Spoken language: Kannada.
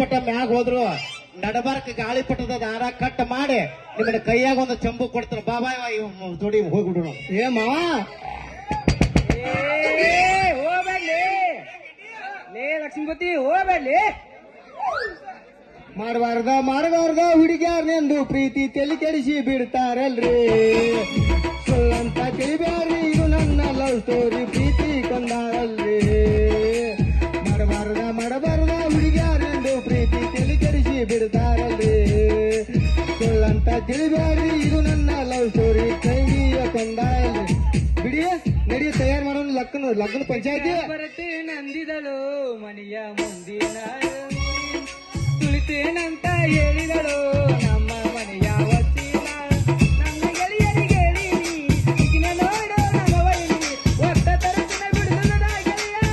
ಗಾಳಿಪಟ ಮ್ಯಾಗ ಹೋದ್ರು ನಡಬಾರಕ ಗಾಳಿಪಟದ ದಾರ ಕಟ್ ಮಾಡಿ ನಿಮ್ಮನ್ನ ಕೈಯಾಗ ಒಂದು ಚಂಬು ಕೊಡ್ತಾರ ಬಾಬಾ ಜೋಡಿ ಹೋಗ್ಬಿಡು ಏ ಮಾವ ಹೋಗ್ಬೇಡ್ಲಿ ಲೇ ಲಕ್ಷ್ಮೀಪತಿ ಹೋಗ್ಬೇಡ್ಲಿ ಮಾಡಬಾರ್ದ ಹುಡುಗ್ಯಾರ್ನೆಂದು ಪ್ರೀತಿ ತಲೆ ಕೆಡಿಸಿ ಬಿಡ್ತಾರಲ್ರಿ ಸುಳ್ಳಂತ ತಿಳಿಬ್ಯಾರ್ರಿ ಇದು ನನ್ನ ಲವ್ ಸ್ಟೋರಿ ಪ್ರೀತಿ ಕೊಂದಾರಲ್ರಿ ಮಾಡಬಾರ್ದ ಹುಡುಗ್ಯಾರ್ನೆಂದು ಪ್ರೀತಿ ತಲೆ ಕೆಡಿಸಿ ಬಿಡ್ತಾರಲ್ರಿ ಸುಳ್ಳಂತ ತಿಳಿಬ್ಯಾರ್ರಿ ಇದು ನನ್ನ ಲವ್ ಸ್ಟೋರಿ ಕೈಗಿಯ ಕೊಂದಾರಲ್ರಿ ಬಿಡಿಯ ನಡಿ ತಯಾರು ಮಾಡೋಣ ಲಗ್ನ ಪಂಚಾಯತಿ ಬರತ್ತೆ ನಂದಿದಳು ಮನೆಯ ಮುಂದಿನ ತುಳಿತೇನಂತ ಹೇಳಿದಳು ನಮ್ಮ ಮನೆಯ ವತ್ತಿನ ನಮ್ಮ ಗೆಳೆಯರಿಗೆ ಹೇಳಿನಿ ಈಗಿನ ನೋಡು ನಮ್ಮ ವೈನಿ ಒಟ್ಟ ತರಸಿನ ಬಿಡುವುದ ಗೆಳೆಯ